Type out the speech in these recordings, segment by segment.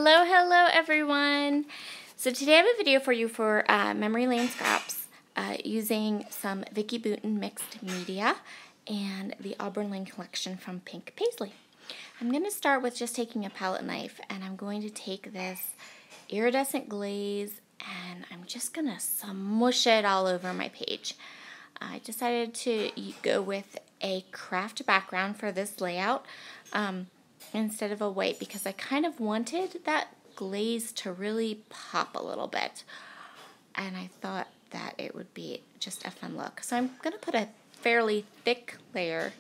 Hello, hello everyone! So today I have a video for you for memory lane scraps using some Vicki Boutin mixed media and the Auburn Lane collection from Pink Paisley. I'm going to start with just taking a palette knife and I'm going to take this iridescent glaze and I'm just going to smush it all over my page. I decided to go with a craft background for this layout instead of a white because I kind of wanted that glaze to really pop a little bit, and I thought that it would be just a fun look. So I'm going to put a fairly thick layer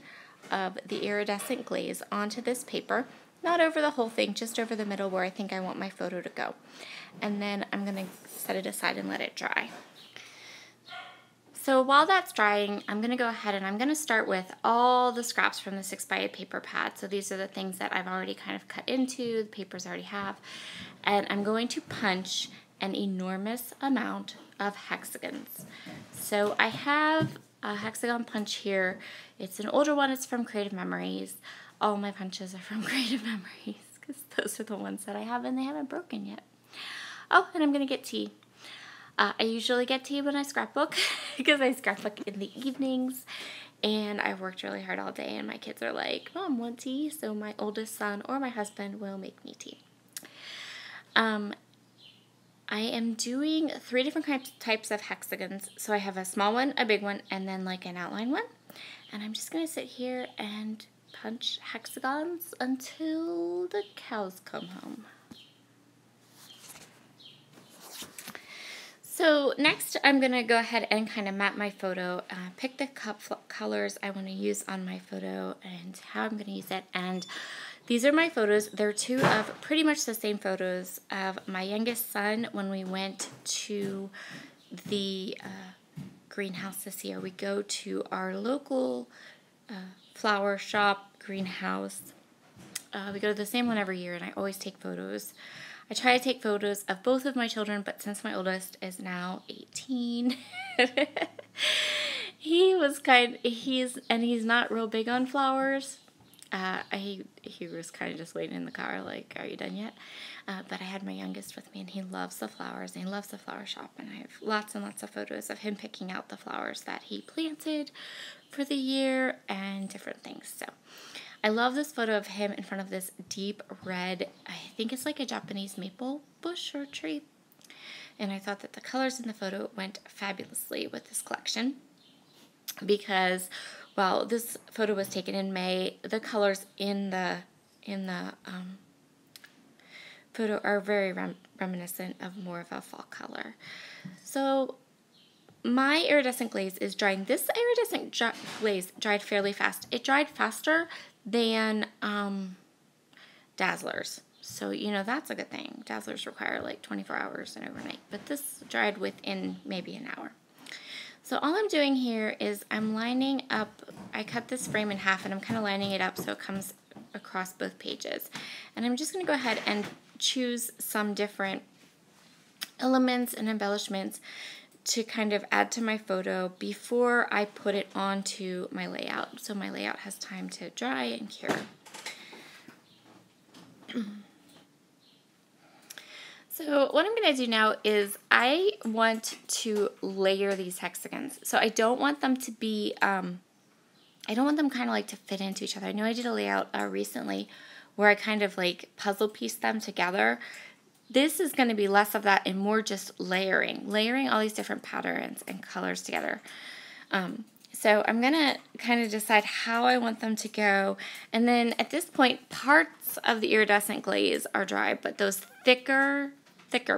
of the iridescent glaze onto this paper, not over the whole thing, just over the middle where I think I want my photo to go. And then I'm going to set it aside and let it dry. So while that's drying, I'm going to go ahead and I'm going to start with all the scraps from the 6x8 paper pad. So these are the things that I've already kind of cut into, the papers I already have. And I'm going to punch an enormous amount of hexagons. So I have a hexagon punch here. It's an older one. It's from Creative Memories. All my punches are from Creative Memories because those are the ones that I have and they haven't broken yet. Oh, and I'm going to get tea. I usually get tea when I scrapbook because I scrapbook in the evenings and I've worked really hard all day and my kids are like, Mom, want tea? So my oldest son or my husband will make me tea. I am doing 3 different types of hexagons. So I have a small one, a big one, and then like an outline one. And I'm just going to sit here and punch hexagons until the cows come home. So next I'm going to go ahead and kind of map my photo, pick the colors I want to use on my photo and how I'm going to use it. And these are my photos. They're 2 of pretty much the same photos of my youngest son when we went to the greenhouse this year. We go to our local flower shop greenhouse. We go to the same one every year and I always take photos. I try to take photos of both of my children, but since my oldest is now 18, he's not real big on flowers. He was kind of just waiting in the car, like, are you done yet? But I had my youngest with me, and he loves the flowers, and he loves the flower shop, and I have lots and lots of photos of him picking out the flowers that he planted for the year and different things. So I love this photo of him in front of this deep red, I think it's like a Japanese maple bush or tree. And I thought that the colors in the photo went fabulously with this collection because, well, this photo was taken in May. The colors in the photo are very reminiscent of more of a fall color. So my iridescent glaze is drying. This iridescent glaze dried fairly fast. It dried faster than Dazzlers. So, you know, that's a good thing. Dazzlers require like 24 hours and overnight, but this dried within maybe an hour. So all I'm doing here is I'm lining up, I cut this frame in half and I'm kind of lining it up so it comes across both pages. And I'm just going to go ahead and choose some different elements and embellishments to kind of add to my photo before I put it onto my layout, so my layout has time to dry and cure. So what I'm going to do now is I want to layer these hexagons. So I don't want them to be, I don't want them kind of like to fit into each other. I know I did a layout recently where I kind of like puzzle pieced them together. This is going to be less of that and more just layering all these different patterns and colors together. So I'm going to kind of decide how I want them to go. And then at this point, parts of the iridescent glaze are dry, but those thicker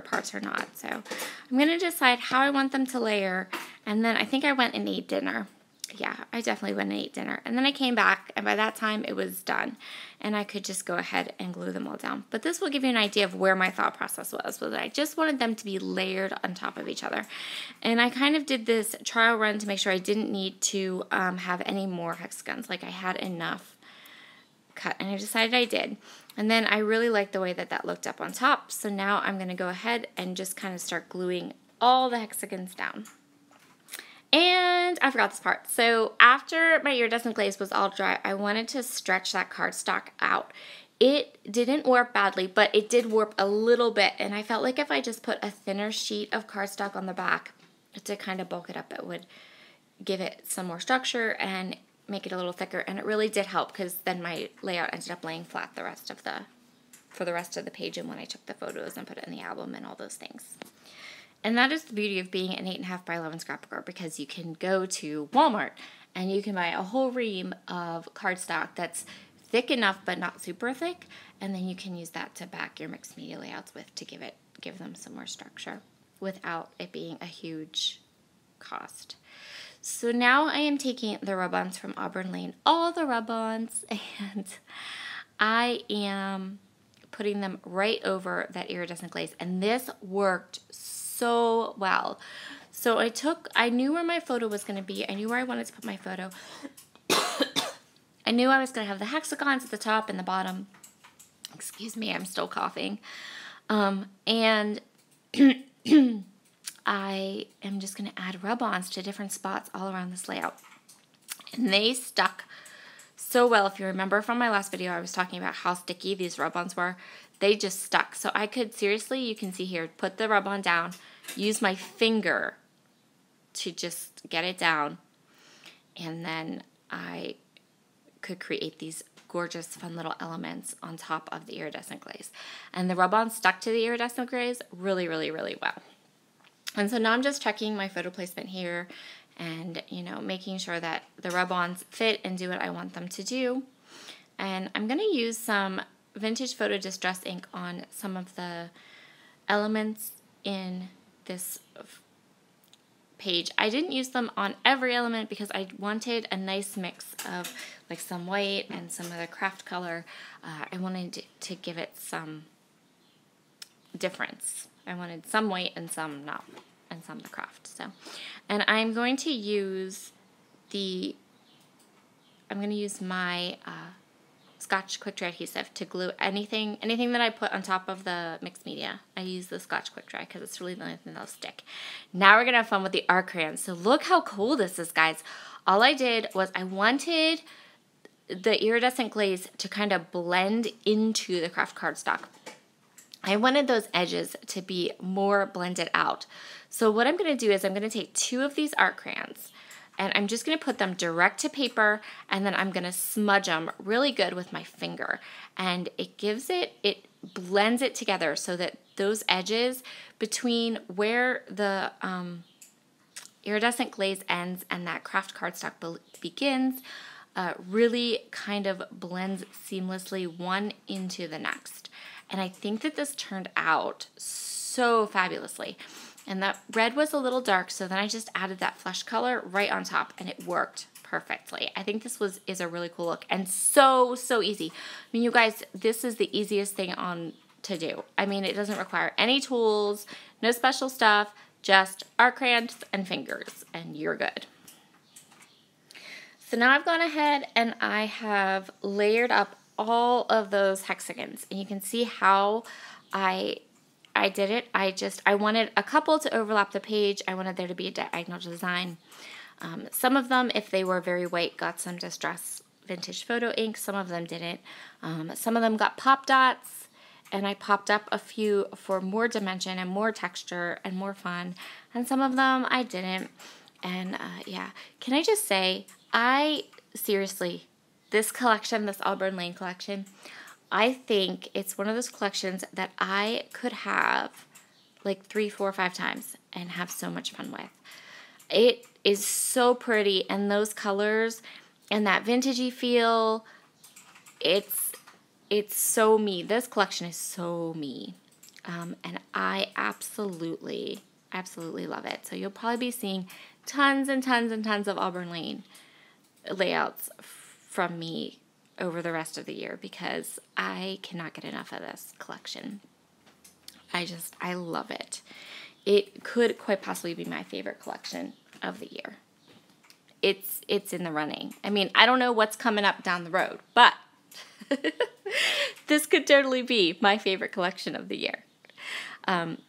parts are not. So I'm going to decide how I want them to layer. And then I think I went and ate dinner. Yeah, I definitely went and ate dinner. And then I came back, and by that time it was done. And I could just go ahead and glue them all down. But this will give you an idea of where my thought process was that I just wanted them to be layered on top of each other. And I kind of did this trial run to make sure I didn't need to have any more hexagons. Like I had enough cut, and I decided I did. And then I really liked the way that that looked up on top. So now I'm going to go ahead and just kind of start gluing all the hexagons down. And I forgot this part. So after my iridescent glaze was all dry, I wanted to stretch that cardstock out It didn't warp badly, but it did warp a little bit, and I felt like if I just put a thinner sheet of cardstock on the back to kind of bulk it up, it would give it some more structure and make it a little thicker, and it really did help because then my layout ended up laying flat for the rest of the page and when I took the photos and put it in the album and all those things. And that is the beauty of being an 8.5 by 11 scrapbooker, because you can go to Walmart and you can buy a whole ream of cardstock that's thick enough but not super thick, and then you can use that to back your mixed media layouts with to give them some more structure without it being a huge cost. So now I am taking the rub-ons from Auburn Lane, all the rub-ons, and I am putting them right over that iridescent glaze, and this worked so well. So I knew where my photo was going to be. I knew where I wanted to put my photo. I knew I was going to have the hexagons at the top and the bottom. Excuse me, I'm still coughing. And I am just going to add rub-ons to different spots all around this layout. And they stuck so well. If you remember from my last video, I was talking about how sticky these rub-ons were. They just stuck. So I could seriously, you can see here, put the rub-on down, use my finger to just get it down, and then I could create these gorgeous, fun little elements on top of the iridescent glaze. And the rub-on stuck to the iridescent glaze really, really, really well. And so now I'm just checking my photo placement here and, you know, making sure that the rub-ons fit and do what I want them to do. And I'm going to use some Vintage Photo Distress ink on some of the elements in this page. I didn't use them on every element because I wanted a nice mix of like some white and some other craft color. I wanted to give it some difference. I wanted some white and some not, and some the craft. So, and I'm going to use my Scotch Quick Dry adhesive to glue anything that I put on top of the mixed media. I use the Scotch Quick Dry because it's really the only thing that'll stick. Now we're going to have fun with the art crayons. So look how cool this is, guys. All I did was I wanted the iridescent glaze to kind of blend into the craft cardstock. I wanted those edges to be more blended out. So what I'm going to do is I'm going to take 2 of these art crayons, and I'm just going to put them direct to paper, and then I'm going to smudge them really good with my finger. And it blends it together so that those edges between where the iridescent glaze ends and that craft cardstock begins really kind of blends seamlessly one into the next. And I think that this turned out so fabulously. And that red was a little dark, so then I just added that flesh color right on top, and it worked perfectly. I think this is a really cool look, and so easy. I mean, you guys, this is the easiest thing to do. I mean, it doesn't require any tools, no special stuff, just art crayons and fingers, and you're good. So now I've gone ahead and I have layered up all of those hexagons, and you can see how I did it. I wanted a couple to overlap the page. I wanted there to be a diagonal design. Some of them, if they were very white, got some Distress Vintage Photo ink. Some of them didn't. Some of them got pop dots, and I popped up a few for more dimension and more texture and more fun. And some of them I didn't. And yeah, can I just say, seriously, this collection, this Auburn Lane collection, I think it's one of those collections that I could have like 3, 4, 5 times and have so much fun with. It is so pretty, and those colors and that vintagey feel, it's so me. This collection is so me, and I absolutely love it. So you'll probably be seeing tons and tons and tons of Auburn Lane layouts from me over the rest of the year because I cannot get enough of this collection. I love it. It could quite possibly be my favorite collection of the year. It's in the running. I mean, I don't know what's coming up down the road, but this could totally be my favorite collection of the year.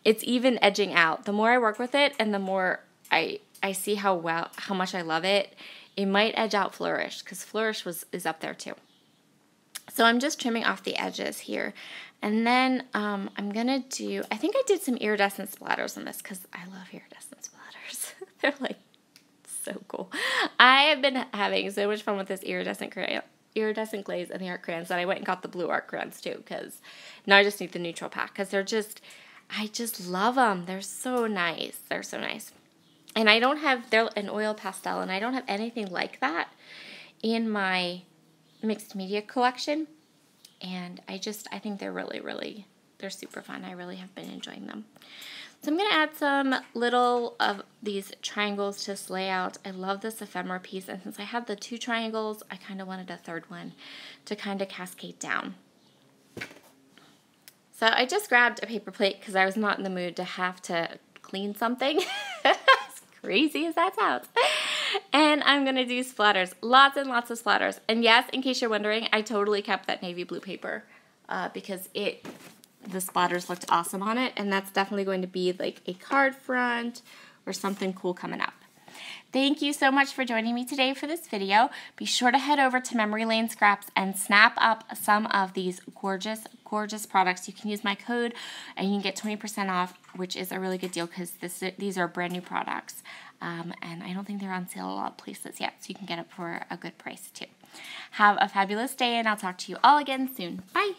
It's even edging out. The more I work with it and the more I see how much I love it, it might edge out Flourish, because Flourish is up there too. So I'm just trimming off the edges here. And then I'm going to do, I think I did some iridescent splatters on this because I love iridescent splatters. They're like so cool. I have been having so much fun with this iridescent glaze and the art crayons that I went and got the blue art crayons too, because now I just need the neutral pack because they're just, I just love them. They're so nice. They're so nice. And I don't have, they're an oil pastel, and I don't have anything like that in my mixed media collection. And I think they're really, they're super fun. I really have been enjoying them. So I'm going to add some little of these triangles to this layout. I love this ephemera piece, and since I had the 2 triangles, I kind of wanted a third one to kind of cascade down. So I just grabbed a paper plate because I was not in the mood to have to clean something. As crazy as that sounds. And I'm going to do splatters. Lots and lots of splatters. And yes, in case you're wondering, I totally kept that navy blue paper because the splatters looked awesome on it. And that's definitely going to be like a card front or something cool coming up. Thank you so much for joining me today for this video. Be sure to head over to Memory Lane Scraps and snap up some of these gorgeous, gorgeous products. You can use my code and you can get 20% off, which is a really good deal because these are brand new products. And I don't think they're on sale a lot of places yet, so you can get it for a good price too. Have a fabulous day, and I'll talk to you all again soon. Bye!